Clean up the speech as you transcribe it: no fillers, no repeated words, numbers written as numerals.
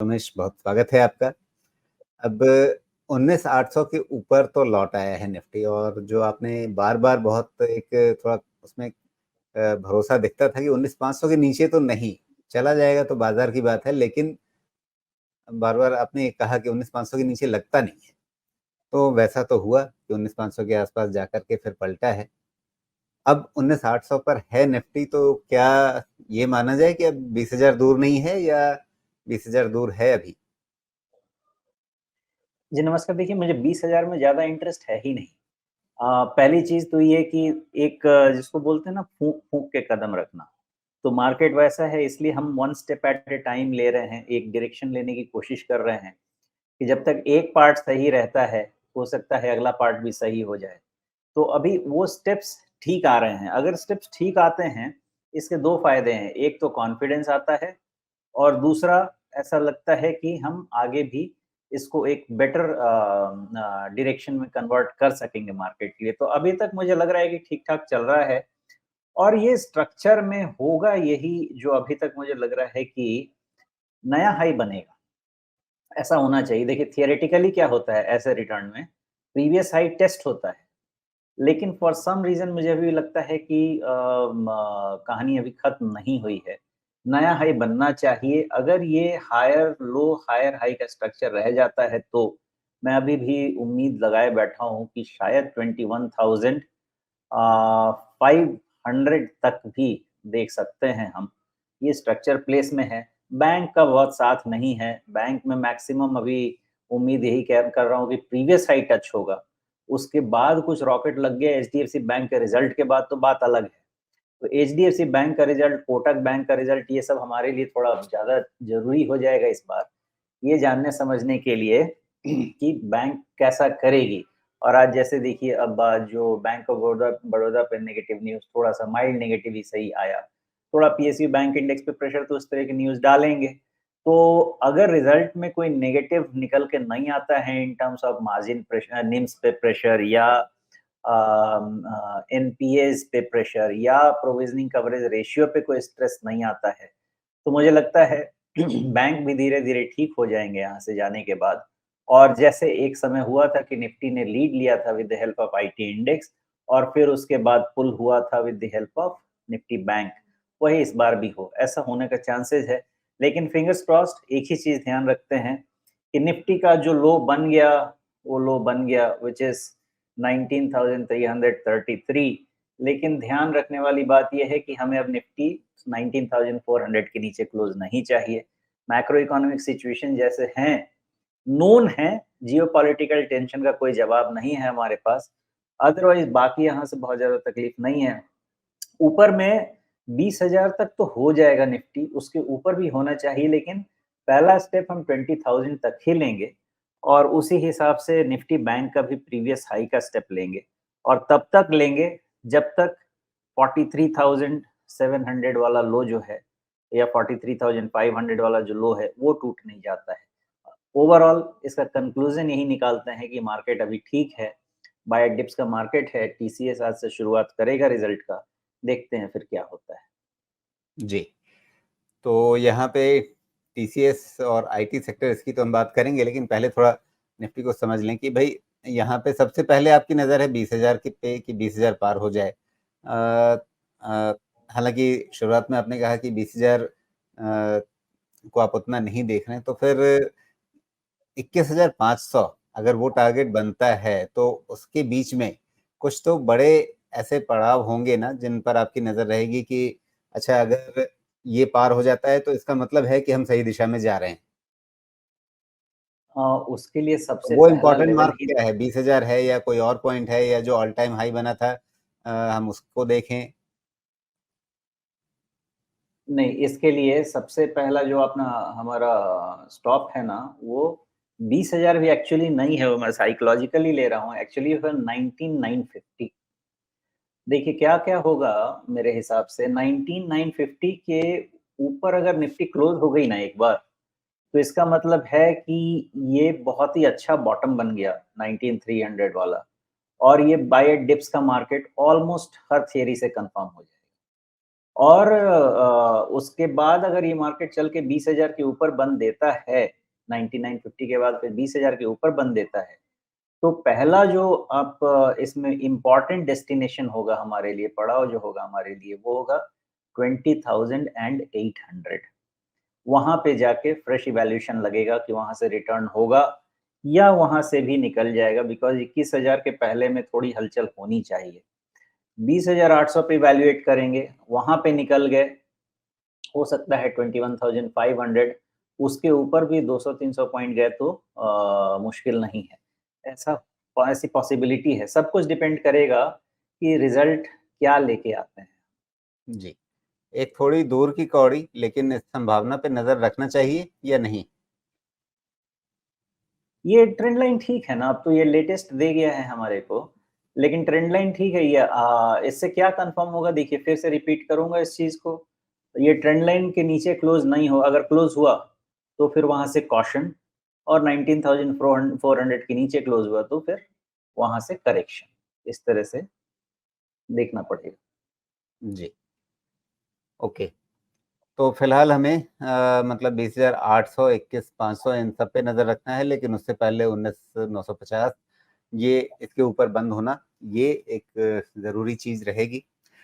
रमेश, बहुत स्वागत है आपका। अब 19,800 के ऊपर तो लौट आया है निफ्टी, और जो आपने बार-बार बहुत एक थोड़ा उसमें भरोसा दिखता था कि 19,500 के नीचे तो नहीं, चला जाएगा तो बाज़ार की बात है, लेकिन बार-बार आपने कहा कि 19,500 के नीचे लगता नहीं है। तो वैसा तो हुआ कि 19,500 के आस-पास जाकर के फिर पलटा है। अब 19,800 पर है निफ्टी, तो क्या ये माना जाए कि अब 20,000 दूर नहीं है, या 20,000 दूर है अभी? जी नमस्कार। देखिए, मुझे 20,000 में ज़्यादा इंटरेस्ट है ही नहीं। पहली चीज़ तो ये कि एक जिसको बोलते हैं ना फूँक-फूँक के कदम रखना। तो मार्केट वैसा है, इसलिए हम one step at a time ले रहे हैं, एक डायरेक्शन लेने की कोशिश कर रहे हैं कि जब तक एक पार्ट सही रहता है, हो सकता है अगला पार्ट भी सही हो जाए। तो अभी वो स्टेप्स ठीक आ रहे हैं। अगर स्टेप्स ठीक आते हैं, इसके 2 फ़ायदे हैं। एक तो कॉन्फिडेंस आता है और दूसरा ऐसा लगता है कि हम आगे भी इसको एक बेटर डायरेक्शन में कन्वर्ट कर सकेंगे मार्केट के लिए। तो अभी तक मुझे लग रहा है कि ठीक-ठाक चल रहा है और ये स्ट्रक्चर में होगा यही जो अभी तक मुझे लग रहा है कि नया हाई बनेगा, ऐसा होना चाहिए। देखिए थियोरेटिकली क्या होता है ऐसे रिटर्न में, प्रीवियस हाई टेस्ट होता है। लेकिन फॉर सम रीज़न मुझे अभी लगता है कि कहानी अभी खत्म नहीं हुई है। नया हाई बनना चाहिए। अगर ये हायर लो, हायर हाई का स्ट्रक्चर रह जाता है तो मैं अभी भी उम्मीद लगाए बैठा हूँ कि शायद 21,000 500 तक भी देख सकते हैं हम। ये स्ट्रक्चर प्लेस में है। बैंक का बहुत साथ नहीं है। बैंक में मैक्सिमम अभी उम्मीद यही कर रहा हूँ कि प्रीवियस हाई टच होगा। उसके बाद कुछ रॉकेट लग गया एचडीएफसी बैंक के रिजल्ट के बाद तो बात अलग है। तो एचडीएफसी बैंक का रिजल्ट, कोटक बैंक का रिजल्ट ये सब हमारे लिए थोड़ा ज़्यादा ज़रूरी हो जाएगा इस बार। ये जानने समझने के लिए कि बैंक कैसा करेगी। और आज जैसे देखिए अब जो बैंक ऑफ बड़ौदा बड़ौदा पे नेगेटिव न्यूज़ थोड़ा-सा माइल्ड नेगेटिव ही सही आया। थोड़ा पीएसयू बैंक इंडेक्स पे प्रेशर तो उस तरह की न्यूज़ डालेंगे। तो अगर रिजल्ट में कोई नेगेटिव निकल के नहीं आता है in terms of margin pressure, NIMS पे प्रेशर या एनपीएज़ पे प्रेशर या प्रोविज़निंग कवरेज रेशियो पे कोई स्ट्रेस नहीं आता है, तो मुझे लगता है बैंक भी धीरे-धीरे ठीक हो जाएँगे यहाँ से जाने के बाद। और जैसे एक समय हुआ था कि निफ्टी ने लीड लिया था with the help of IT index और फिर उसके बाद पुल हुआ था with the help of Nifty bank, वही इस बार भी हो, ऐसा होने का चांसेस है। लेकिन फिंगर्स क्रॉस्ड एक ही चीज़ ध्यान रखते हैं कि निफ्टी का जो लो बन गया, वो लो बन गया व्हिच इज़ 19,333। लेकिन ध्यान रखने वाली बात ये है कि हमें अब निफ्टी 19,400 के नीचे क्लोज़ नहीं चाहिए। मैक्रो इकोनॉमिक सिचुएशन जैसे हैं, नोन है, जियोपॉलिटिकल टेंशन का कोई जवाब नहीं है हमारे पास। अदरवाइज़ बाकी यहाँ से बहुत ज़्यादा तकलीफ नहीं है। ऊपर में 20,000 तक तो हो जाएगा निफ्टी, उसके ऊपर भी होना चाहिए लेकिन पहला स्टेप हम 20,000 तक ही लेंगे और उसी हिसाब से निफ्टी बैंक का भी प्रीवियस हाई का स्टेप लेंगे और तब तक लेंगे जब तक 43,700 वाला लो जो है या 43,500 वाला जो लो है, वो टूट नहीं जाता है। ओवरऑल इसका कंक्लूज़न यही निकालते हैं कि मार्केट अभी ठीक है, बाय डिप्स का मार्केट है, टीसीएस आज से शुरुआत करेगा रिज़ल्ट का, देखते हैं फिर क्या होता है। जी। तो यहाँ पे टीसीएस और आईटी सेक्टर, इसकी तो हम बात करेंगे, लेकिन पहले थोड़ा निफ्टी को समझ लें कि भई यहाँ पे सबसे पहले आपकी नज़र है 20,000 की पे कि 20,000 पार हो जाए। हालाँकि शुरुआत में आपने कहा कि 20,000 को आप उतना नहीं देख रहे हैं, तो फिर 21,500 अगर वो टारगेट बनता है, तो उसके बीच में कुछ तो बड़े ऐसे पड़ाव होंगे ना, जिन पर आपकी नज़र रहेगी कि अच्छा, अगर ये पार हो जाता है तो इसका मतलब है कि हम सही दिशा में जा रहे हैं। अ, उसके लिए तो सबसे वो पहला इम्पोर्टेंट लेवल मार्क ही क्या है? 20,000 है, या कोई और पॉइंट है, या जो ऑल टाइम हाई बना था हम उसको देखें? नहीं, इसके लिए सबसे पहला जो अपना हमारा स्टॉप है ना, वो 20,000 भी एक्चुअली नहीं है, वो मैं साइकोलॉजिकली ले रहा हूँ, एक्चुअली है 19,950। देखिए क्या-क्या होगा मेरे हिसाब से 19,950 के ऊपर अगर निफ्टी क्लोज़ हो गई ना एक बार, तो इसका मतलब है कि ये बहुत ही अच्छा बॉटम बन गया 19,300 वाला और ये बाय डिप्स का मार्केट ऑलमोस्ट हर थियरी से कंफर्म हो जाएगा। और उसके बाद अगर ये मार्केट चल के 20,000 के ऊपर बंद देता है, 9950 के बाद फिर 20,000 के ऊपर बंद देता है, तो पहला जो आप इसमें इम्पोर्टेंट डेस्टिनेशन होगा हमारे लिए, पड़ाव जो होगा हमारे लिए, वो होगा 20,800। वहाँ पे जाके फ्रेश इवैल्यूएशन लगेगा कि वहाँ से रिटर्न होगा या वहाँ से भी निकल जाएगा, बिकॉज़ 21,000 के पहले में थोड़ी हलचल होनी चाहिए। 20,800 पे इवैल्यूएट करेंगे, वहाँ पे निकल गए, हो सकता है 21,500, उसके ऊपर भी 200-300 पॉइंट गए तो मुश्किल नहीं है। ऐसी पॉसिबिलिटी है। सब कुछ डिपेंड करेगा कि रिज़ल्ट क्या लेके आते हैं। जी। एक थोड़ी दूर की कौड़ी, लेकिन इस संभावना पे नज़र रखना चाहिए या नहीं? ये ट्रेंड लाइन ठीक है ना, अब तो ये लेटेस्ट दे गया है हमारे को, लेकिन ट्रेंड लाइन ठीक है ये। इससे क्या कन्फर्म होगा, देखिए फिर से रिपीट करूँगा इस चीज़ को, ये ट्रेंड लाइन के नीचे क्लोज़ नहीं हो, अगर क्लोज़ हुआ, तो फिर वहाँ से कॉशन, और 19,400 के नीचे क्लोज़ हुआ, तो फिर वहाँ से करेक्शन। इस तरह से देखना पड़ेगा। जी, ओके। तो फिलहाल हमें मतलब 20,800, 21,500 इन सब पे नज़र रखना है, लेकिन उससे पहले 19,950 ये इसके ऊपर बंद होना, ये एक ज़रूरी चीज़ रहेगी।